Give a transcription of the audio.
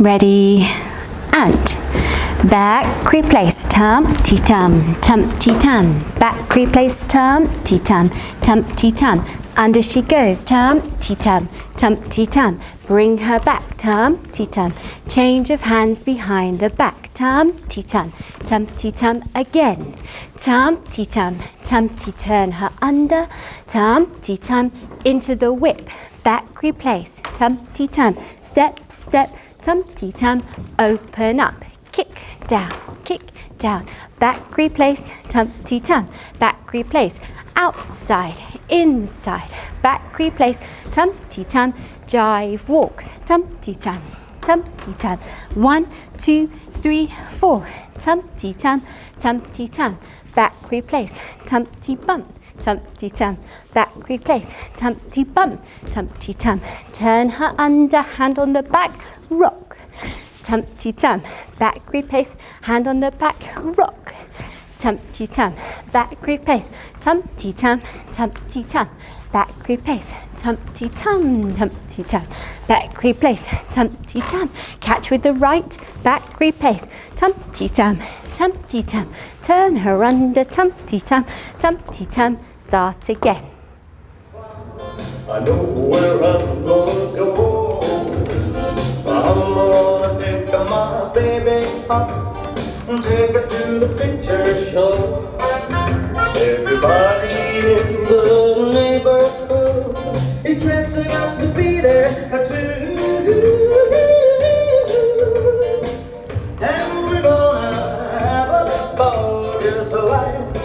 Ready, and back replace, tum-ti-tum, tum-ti-tum, back replace, tum-ti-tum, tum-ti-tum, under she goes, tum-ti-tum, tum-ti-tum, bring her back, tum-ti-tum, change of hands behind the back, tum-ti-tum, tum-ti-tum again, tum-ti-tum, tum-ti, turn her under, tum-ti-tum, into the whip, back replace, tum-ti-tum, step, step, tum-ti-tum, open up, kick, down, back replace, tum-ti-tum, back replace, outside, inside, back replace, tum-ti-tum, jive walks, tum-ti-tum, tum-ti-tum, 1, 2, 3, 4, tum-ti-tum, tum-ti-tum, back replace, tum-ti-bump, tum-ti-tum, back replace, tum-ti-bump, tum-ti-tum, turn her under, hand on the back, rock, tum-ti-tum, back replace, hand on the back, rock, tum-ti-tum, back replace, tum-ti-tum, tum-ti-tum, back replace, tum-ti-tum, tum-ti-tum, back replace, tum-ti-tum, catch with the right, back replace, tum-ti-tum, tum-ti-tum, turn her under, tum-ti-tum, tum-ti-tum, start again. I know where I'm gonna go. I'm gonna pick up my baby up and take her to the picture show. Everybody in the neighborhood is dressing up to be there too. And we're gonna have a ball just like